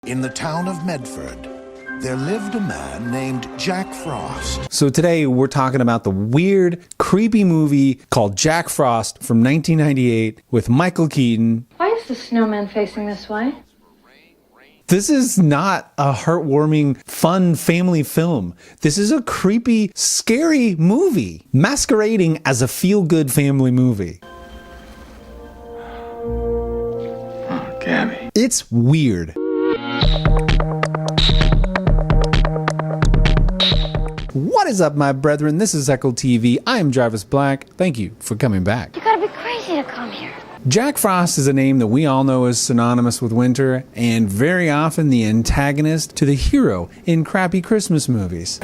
In the town of Medford, there lived a man named Jack Frost. So today we're talking about the weird, creepy movie called Jack Frost from 1998 with Michael Keaton. Why is the snowman facing this way? This is not a heartwarming, fun family film. This is a creepy, scary movie masquerading as a feel-good family movie. Oh, Gabby. It's weird. What is up, my brethren? This is Echo TV. I am Jarvis Black. Thank you for coming back. You gotta be crazy to come here. Jack Frost is a name that we all know is synonymous with winter and very often the antagonist to the hero in crappy Christmas movies.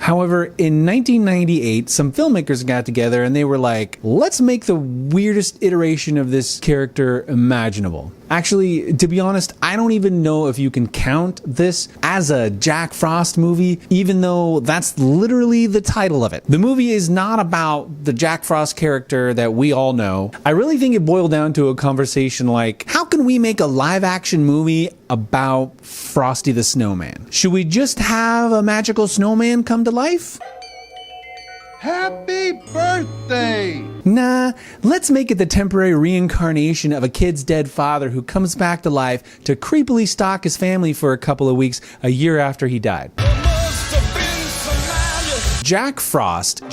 However, in 1998, some filmmakers got together and they were like, let's make the weirdest iteration of this character imaginable. Actually, to be honest, I don't even know if you can count this as a Jack Frost movie, even though that's literally the title of it. The movie is not about the Jack Frost character that we all know. I really think it boiled down to a conversation like, how can we make a live action movie about Frosty the Snowman? Should we just have a magical snowman come to life? Happy birthday! Nah, let's make it the temporary reincarnation of a kid's dead father who comes back to life to creepily stalk his family for a couple of weeks a year after he died. Jack Frost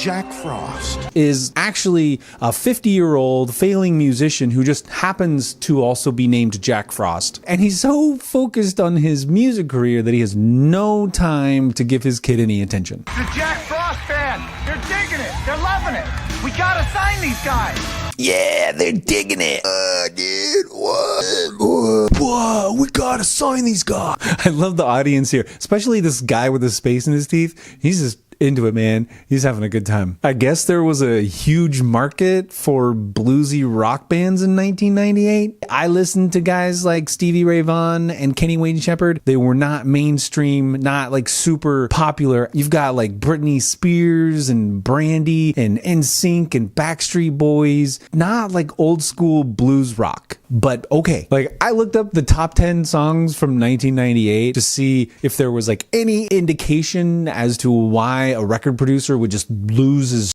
is actually a 50-year-old failing musician who just happens to also be named Jack Frost. And he's so focused on his music career that he has no time to give his kid any attention. The Jack Frost band, they're digging it, they're loving it. We gotta sign these guys. Yeah, they're digging it. Dude, what? Whoa, we gotta sign these guys. I love the audience here, especially this guy with the space in his teeth. He's just into it, man. He's having a good time. I guess there was a huge market for bluesy rock bands in 1998. I listened to guys like Stevie Ray Vaughan and Kenny Wayne Shepherd. They were not mainstream, not like super popular. You've got like Britney Spears and Brandy and NSYNC and Backstreet Boys. Not like old school blues rock. But okay, like I looked up the top 10 songs from 1998 to see if there was like any indication as to why a record producer would just lose his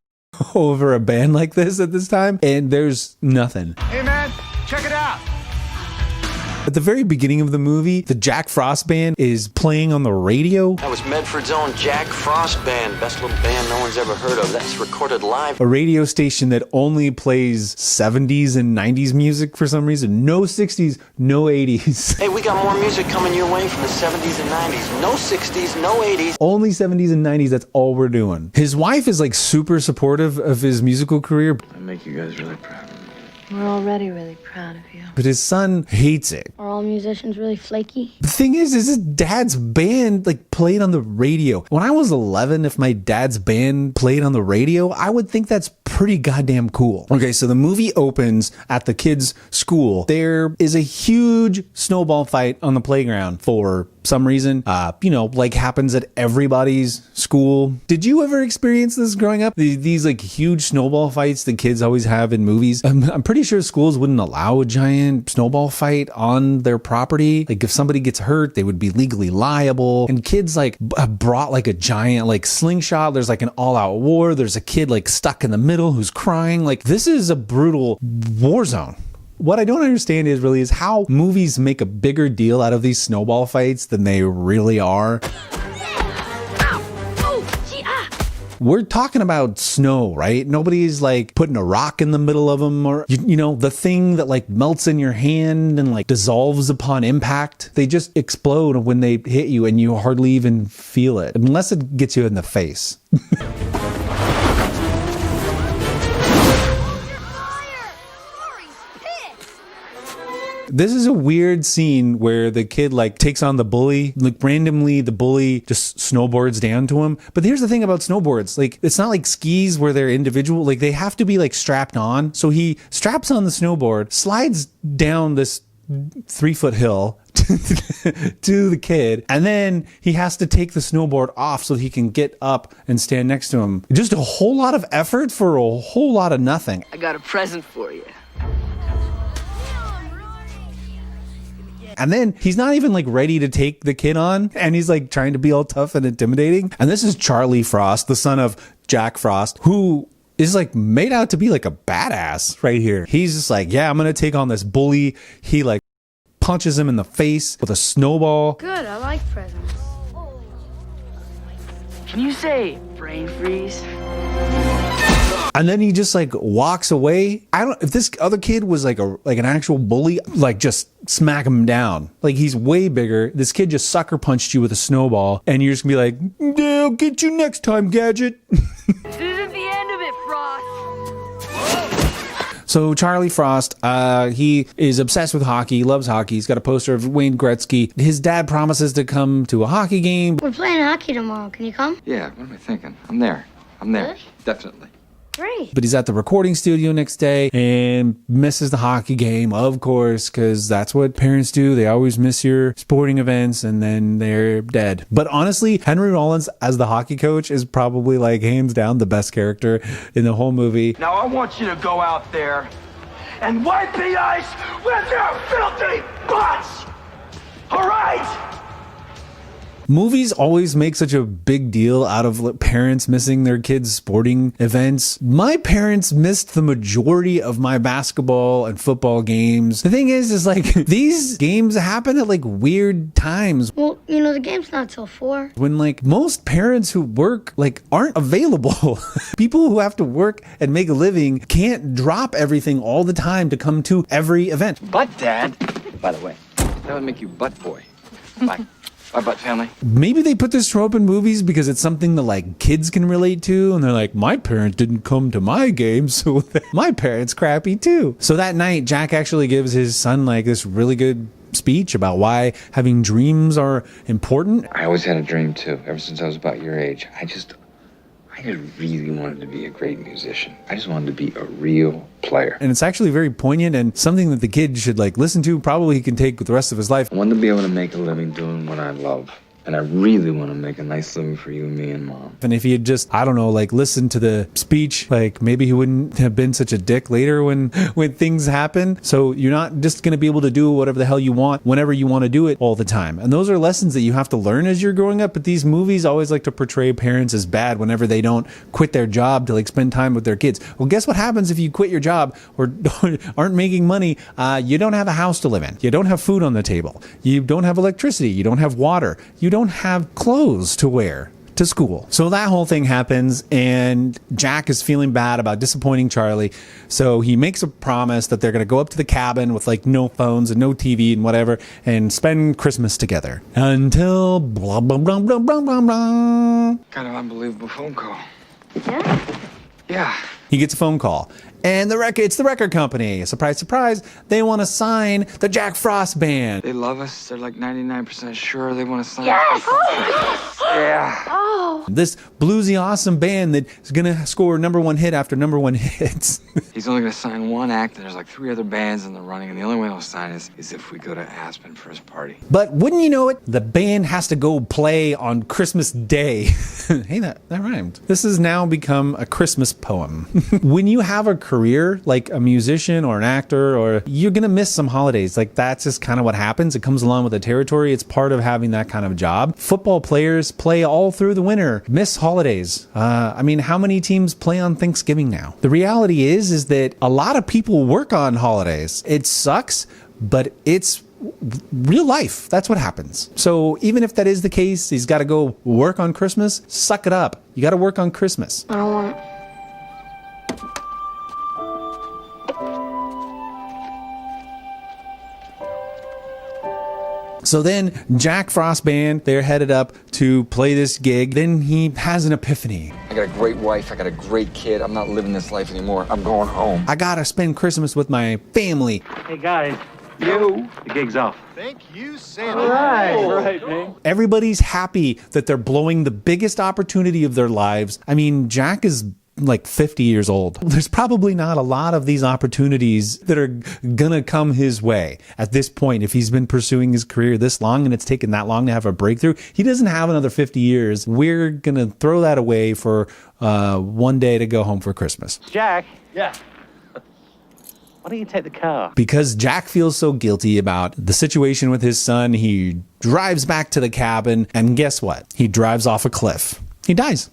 over a band like this at this time, and there's nothing. Hey man, check it out. At the very beginning of the movie, the Jack Frost band is playing on the radio. That was Medford's own Jack Frost band. Best little band no one's ever heard of. That's recorded live. A radio station that only plays 70s and 90s music for some reason. No 60s, no 80s. Hey, we got more music coming your way from the 70s and 90s. No 60s, no 80s. Only 70s and 90s, that's all we're doing. His wife is like super supportive of his musical career. I make you guys really proud of me. We're already really proud of you. But his son hates it. Are all musicians really flaky? The thing is his dad's band like played on the radio. When I was 11, if my dad's band played on the radio, I would think that's pretty goddamn cool. Okay, so the movie opens at the kids' school. There is a huge snowball fight on the playground for some reason, like happens at everybody's school. Did you ever experience this growing up? These like huge snowball fights that kids always have in movies. I'm pretty sure schools wouldn't allow a giant snowball fight on their property. Like if somebody gets hurt, they would be legally liable. And kids like brought like a giant like slingshot. There's like an all-out war. There's a kid like stuck in the middle who's crying. Like this is a brutal war zone. What I don't understand is how movies make a bigger deal out of these snowball fights than they really are. We're talking about snow, right? Nobody's like putting a rock in the middle of them or, the thing that like melts in your hand and like dissolves upon impact. They just explode when they hit you and you hardly even feel it, unless it gets you in the face. This is a weird scene where the kid like takes on the bully, like randomly the bully just snowboards down to him. But here's the thing about snowboards, like it's not like skis where they're individual, like they have to be like strapped on. So he straps on the snowboard, slides down this 3-foot hill to the kid, and then he has to take the snowboard off so he can get up and stand next to him. Just a whole lot of effort for a whole lot of nothing. I got a present for you. And then he's not even like ready to take the kid on, and he's like trying to be all tough and intimidating. And this is Charlie Frost, the son of Jack Frost, who is like made out to be like a badass right here. He's just like, yeah, I'm gonna take on this bully. He like punches him in the face with a snowball. Good, I like presents. Can you say brain freeze? And then he just like walks away. I don't, if this other kid was like an actual bully, like just smack him down. Like he's way bigger. This kid just sucker punched you with a snowball, and you're just gonna be like, yeah, I'll get you next time, Gadget. This isn't the end of it, Frost. So Charlie Frost, he is obsessed with hockey. He loves hockey. He's got a poster of Wayne Gretzky. His dad promises to come to a hockey game. We're playing hockey tomorrow. Can you come? Yeah, what am I thinking? I'm there. Really? Definitely. Great. But he's at the recording studio next day and misses the hockey game, of course, because that's what parents do. They always miss your sporting events and then they're dead. But honestly, Henry Rollins as the hockey coach is probably like hands down the best character in the whole movie. Now I want you to go out there and wipe the ice with your filthy butts! All right? Movies always make such a big deal out of parents missing their kids' sporting events. My parents missed the majority of my basketball and football games. The thing is like these games happen at like weird times. Well, you know, the game's not till 4. When like most parents who work like aren't available. People who have to work and make a living can't drop everything all the time to come to every event. Butt Dad. By the way, that would make you Butt Boy. Bye. Bye, Butt Family. Maybe they put this trope in movies because it's something that like kids can relate to, and they're like, my parents didn't come to my game, so my parents crappy too. So that night, Jack actually gives his son like this really good speech about why having dreams are important. I always had a dream too, ever since I was about your age. I just really wanted to be a great musician. I just wanted to be a real player. And it's actually very poignant and something that the kid should like listen to. Probably he can take with the rest of his life. I wanted to be able to make a living doing what I love. And I really want to make a nice living for you and me and Mom. And if he had just, I don't know, like listened to the speech, like maybe he wouldn't have been such a dick later when things happen. So you're not just going to be able to do whatever the hell you want whenever you want to do it all the time. And those are lessons that you have to learn as you're growing up. But these movies always like to portray parents as bad whenever they don't quit their job to like spend time with their kids. Well, guess what happens if you quit your job or aren't making money? You don't have a house to live in. You don't have food on the table. You don't have electricity. You don't have water. You don't have clothes to wear to school. So that whole thing happens, and Jack is feeling bad about disappointing Charlie. So he makes a promise that they're going to go up to the cabin with like no phones and no TV and whatever and spend Christmas together until blah, blah, blah, blah, blah, blah, blah. Kind of unbelievable phone call. Yeah? Yeah. He gets a phone call. And it's the record company. Surprise, surprise. They want to sign the Jack Frost band. They love us. They're like 99% sure they want to sign Yes! us. Yeah. Oh! This bluesy, awesome band that is going to score #1 hit after #1 hits. He's only going to sign one act, and there's like 3 other bands in the running, and the only way he'll sign is if we go to Aspen for his party. But wouldn't you know it, the band has to go play on Christmas Day. Hey, that rhymed. This has now become a Christmas poem. When you have a career like a musician or an actor, or you're gonna miss some holidays. Like that's just kind of what happens. It comes along with the territory. It's part of having that kind of job. Football players play all through the winter, miss holidays. I mean, how many teams play on Thanksgiving now? The reality is that a lot of people work on holidays. It sucks, but it's real life. That's what happens. So even if that is the case, he's got to go work on Christmas. Suck it up. You got to work on Christmas. I don't want it. So then Jack Frost Band, they're headed up to play this gig. Then he has an epiphany. I got a great wife. I got a great kid. I'm not living this life anymore. I'm going home. I gotta spend Christmas with my family. Hey, guys. You? The gig's off. Thank you, Santa. All right, man. Everybody's happy that they're blowing the biggest opportunity of their lives. I mean, Jack is like 50 years old. There's probably not a lot of these opportunities that are gonna come his way at this point. If he's been pursuing his career this long and it's taken that long to have a breakthrough, he doesn't have another 50 years. We're gonna throw that away for one day to go home for Christmas. Jack. Yeah. Why don't you take the car? Because Jack feels so guilty about the situation with his son, he drives back to the cabin, and guess what? He drives off a cliff. He dies.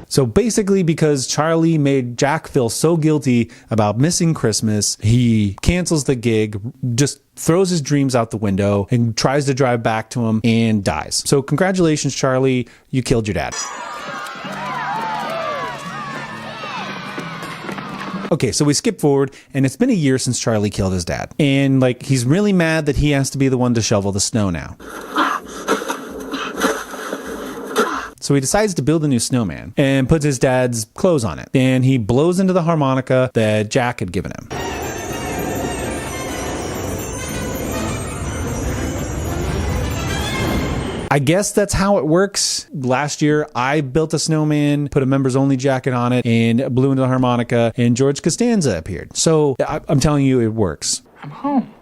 So basically, because Charlie made Jack feel so guilty about missing Christmas, he cancels the gig, just throws his dreams out the window, and tries to drive back to him and dies. So congratulations, Charlie, you killed your dad. Okay, so we skip forward, and it's been a year since Charlie killed his dad. And, like, he's really mad that he has to be the one to shovel the snow now. So he decides to build a new snowman and puts his dad's clothes on it. And he blows into the harmonica that Jack had given him. I guess that's how it works. Last year, I built a snowman, put a members only jacket on it, and blew into the harmonica, and George Costanza appeared. So I'm telling you, it works. I'm home.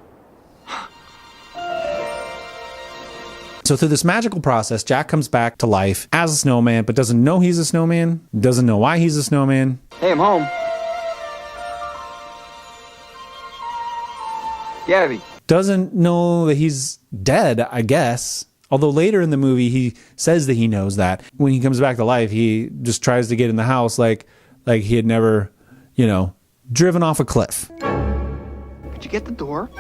So through this magical process, Jack comes back to life as a snowman, but doesn't know he's a snowman, doesn't know why he's a snowman. Hey, I'm home. Gabby. Doesn't know that he's dead, I guess. Although later in the movie, he says that he knows that. When he comes back to life, he just tries to get in the house like he had never, driven off a cliff. Could you get the door?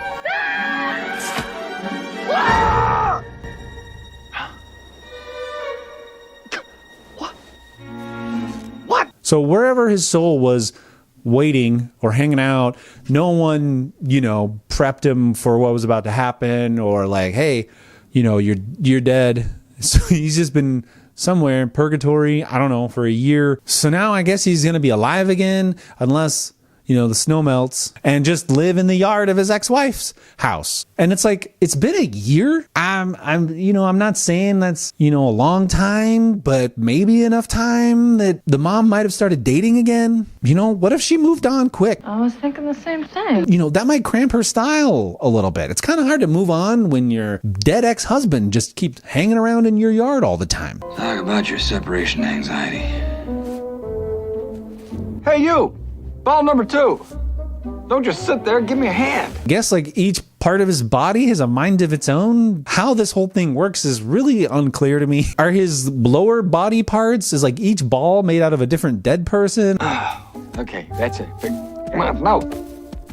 So wherever his soul was waiting or hanging out, no one, prepped him for what was about to happen, or like, hey, you're dead. So he's just been somewhere in purgatory, I don't know, for a year. So now I guess he's going to be alive again, unless, the snow melts, and just live in the yard of his ex-wife's house. And it's like, it's been a year. I'm not saying that's, a long time, but maybe enough time that the mom might have started dating again. What if she moved on quick? I was thinking the same thing. That might cramp her style a little bit. It's kind of hard to move on when your dead ex-husband just keeps hanging around in your yard all the time. Talk about your separation anxiety. Hey, you! Ball number 2. Don't just sit there, give me a hand. I guess each part of his body has a mind of its own. How this whole thing works is really unclear to me. Are his lower body parts, is each ball made out of a different dead person? Okay, that's it. Come on, no.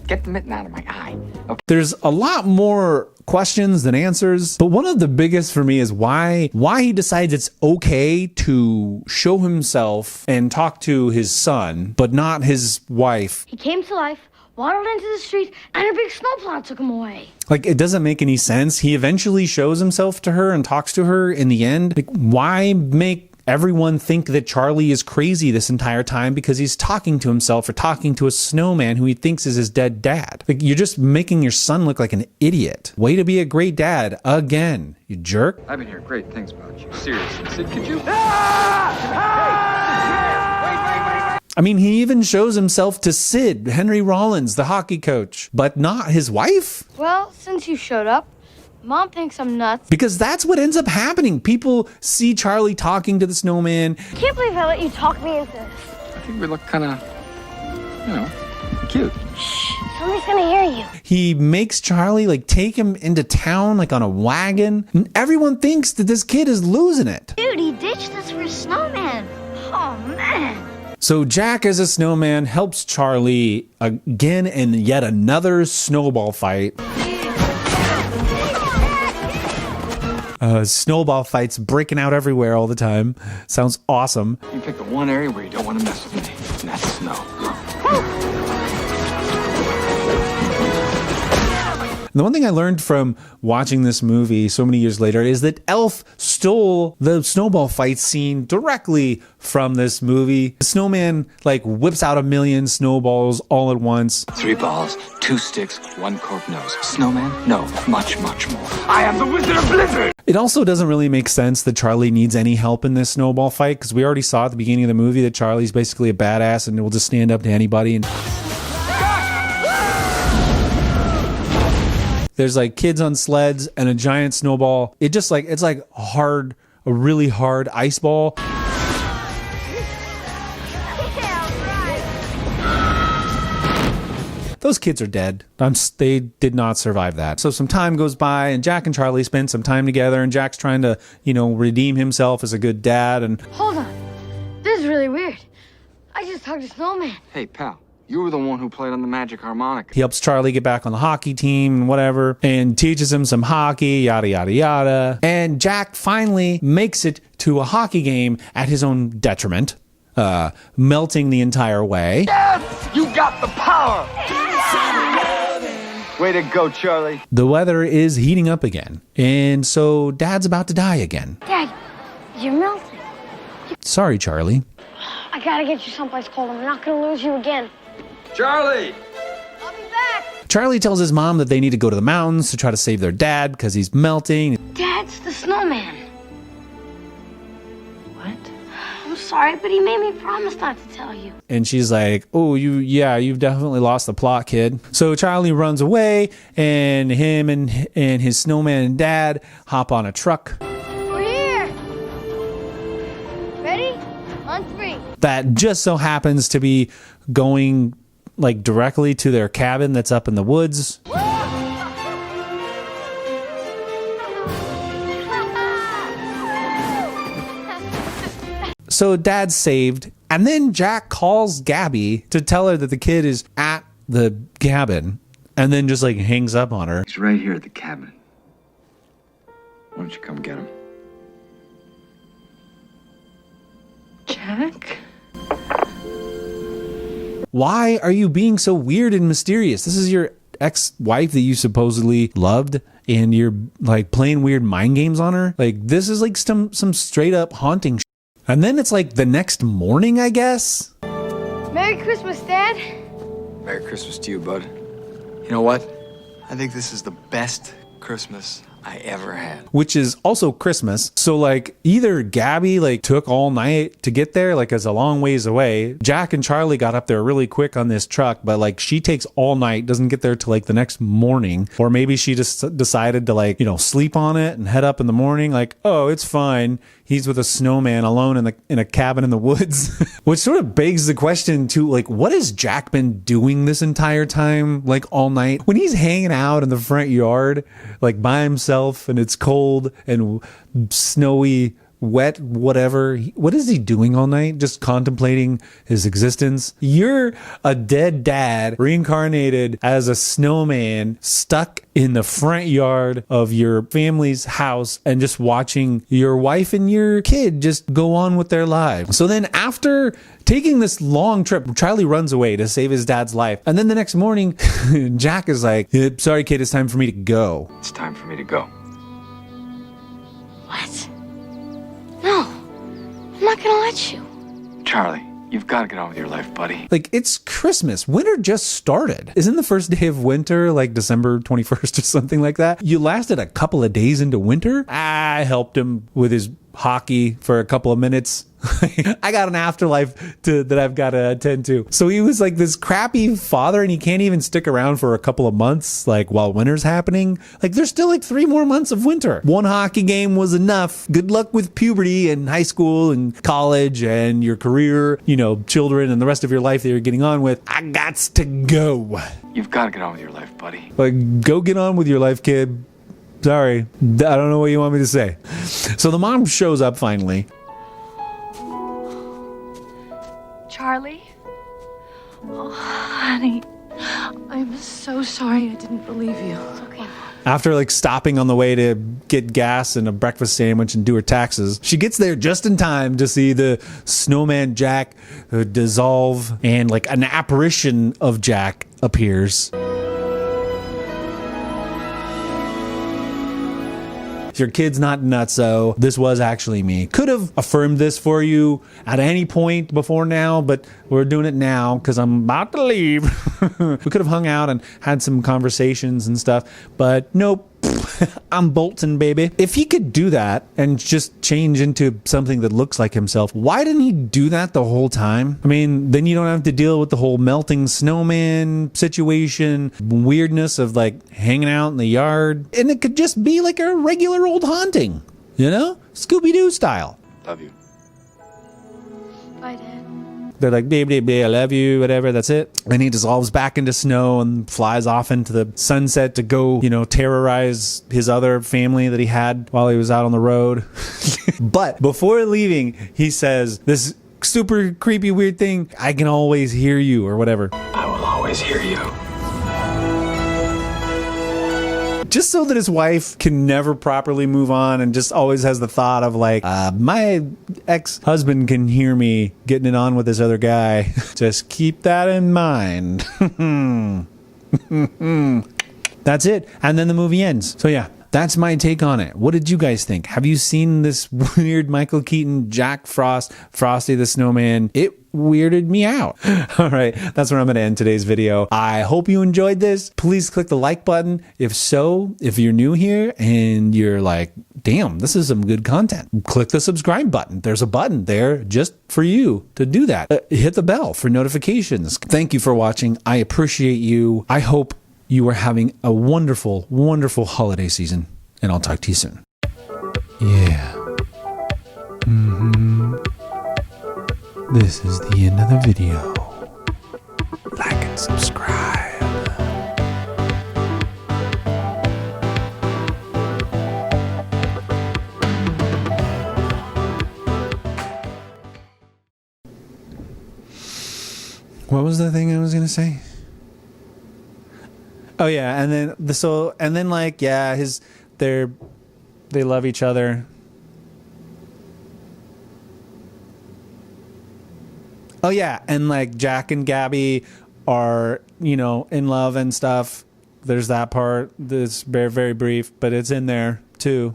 Get the mitten out of my eye. Okay. There's a lot more questions than answers, but one of the biggest for me is why he decides it's okay to show himself and talk to his son, but not his wife. He came to life, waddled into the street, and a big snowplow took him away. It doesn't make any sense. He eventually shows himself to her and talks to her in the end. Why make everyone think that Charlie is crazy this entire time because he's talking to himself or talking to a snowman who he thinks is his dead dad? You're just making your son look like an idiot. Way to be a great dad again, you jerk. I've been hearing great things about you. Seriously, Sid, could you? I mean, he even shows himself to Sid, Henry Rollins, the hockey coach, but not his wife? Well, since you showed up, Mom thinks I'm nuts. Because that's what ends up happening. People see Charlie talking to the snowman. I can't believe I let you talk me into this. I think we look kind of, cute. Shh, somebody's gonna hear you. He makes Charlie take him into town on a wagon. And everyone thinks that this kid is losing it. Dude, he ditched us for a snowman. Oh, man. So Jack as a snowman helps Charlie again in yet another snowball fight. Snowball fights breaking out everywhere all the time. Sounds awesome. You pick the one area where you don't want to mess with me, and that's snow. And the one thing I learned from watching this movie so many years later is that Elf stole the snowball fight scene directly from this movie. The snowman whips out 1,000,000 snowballs all at once. 3 balls, 2 sticks, 1 cork nose. Snowman? No, much, much more. I am the Wizard of Blizzard! It also doesn't really make sense that Charlie needs any help in this snowball fight, because we already saw at the beginning of the movie that Charlie's basically a badass and will just stand up to anybody. And there's kids on sleds and a giant snowball. It just it's a really hard ice ball. Those kids are dead. They did not survive that. So some time goes by, and Jack and Charlie spend some time together, and Jack's trying to, redeem himself as a good dad. And Hold on. This is really weird. I just hugged a snowman. Hey, pal, you were the one who played on the magic harmonica. he helps Charlie get back on the hockey team and whatever, and teaches him some hockey, yada, yada, yada. And Jack finally makes it to a hockey game at his own detriment, melting the entire way. Yes! You got the power! Way to go, Charlie. The weather is heating up again, and so Dad's about to die again. Dad, you're melting. Sorry, Charlie. I gotta get you someplace cold. I'm not gonna lose you again. Charlie! I'll be back. Charlie tells his mom that they need to go to the mountains to try to save their dad because he's melting. Dad's the snowman. What? I'm sorry, but he made me promise not to tell you. And she's like, oh, you've definitely lost the plot, kid. So Charlie runs away, and him and his snowman dad hop on a truck We're here. Ready? On 3. that just so happens to be going like directly to their cabin that's up in the woods. So Dad's saved, and then Jack calls Gabby to tell her that the kid is at the cabin, and then just like hangs up on her. He's right here at the cabin. Why don't you come get him? Jack? Why are you being so weird and mysterious? This is your ex-wife that you supposedly loved, and you're like playing weird mind games on her. Like, this is like some straight up haunting shit. And then it's like the next morning, I guess. Merry Christmas, Dad. Merry Christmas to you, bud. You know what? I think this is the best Christmas I ever had. Which is also Christmas. So like either Gabby like took all night to get there, like it's a long ways away. Jack and Charlie got up there really quick on this truck, but like she takes all night, doesn't get there till like the next morning. Or maybe she just decided to like, sleep on it and head up in the morning. Like, oh, it's fine. He's with a snowman alone in a cabin in the woods. Which sort of begs the question too, like, what has Jack been doing this entire time, like all night? When he's hanging out in the front yard, like by himself, and it's cold and snowy, wet, whatever. What is he doing all night? Just contemplating his existence. You're a dead dad reincarnated as a snowman stuck in the front yard of your family's house and just watching your wife and your kid just go on with their lives. So then after taking this long trip, Charlie runs away to save his dad's life. And then the next morning, Jack is like, sorry, kid, it's time for me to go. It's time for me to go. What? No. I'm not gonna let you. Charlie, you've got to get on with your life, buddy. Like, it's Christmas. Winter just started. Isn't the first day of winter like December 21st or something like that? You lasted a couple of days into winter. I helped him with his hockey for a couple of minutes. I got an afterlife that I've got to attend to. So he was like this crappy father, and he can't even stick around for a couple of months, like while winter's happening. Like, there's still like 3 more months of winter. One hockey game was enough. Good luck with puberty and high school and college and your career, children and the rest of your life that you're getting on with. I gots to go. You've got to get on with your life, buddy. Like, go get on with your life, kid. Sorry. I don't know what you want me to say. So the mom shows up finally. Charlie? Oh, honey. I'm so sorry I didn't believe you. It's okay, Mom. After like stopping on the way to get gas and a breakfast sandwich and do her taxes, she gets there just in time to see the snowman Jack dissolve, and like an apparition of Jack appears. Your kid's not nutso. This was actually me. Could have affirmed this for you at any point before now, but we're doing it now because I'm about to leave. We could have hung out and had some conversations and stuff, but nope. I'm bolting, baby. If he could do that and just change into something that looks like himself, why didn't he do that the whole time? I mean, then you don't have to deal with the whole melting snowman situation, weirdness of like hanging out in the yard. And it could just be like a regular old haunting, Scooby-Doo style. Love you. Bye, Dad. they're like, baby, baby, I love you, whatever, that's it. And he dissolves back into snow and flies off into the sunset to go, you know, terrorize his other family that he had while he was out on the road. But before leaving, he says this super creepy, weird thing, I can always hear you, or whatever. I will always hear you. Just so that his wife can never properly move on and just always has the thought of like, my ex-husband can hear me getting it on with this other guy. Just keep that in mind. That's it. And then the movie ends. So yeah, that's my take on it. What did you guys think? Have you seen this weird Michael Keaton, Jack Frost, Frosty the Snowman? It weirded me out. All right, that's where I'm going to end today's video. I hope you enjoyed this. Please click the like button. If so, if you're new here and you're like, damn, this is some good content, click the subscribe button. There's a button there just for you to do that. Hit the bell for notifications. Thank you for watching. I appreciate you. I hope you are having a wonderful, wonderful holiday season, and I'll talk to you soon. Yeah. This is the end of the video. Like and subscribe. What was the thing I was gonna say? Oh yeah, and then like, yeah, they love each other. Oh yeah, and like Jack and Gabby are, you know, in love and stuff. There's that part that's very, very brief, but it's in there too.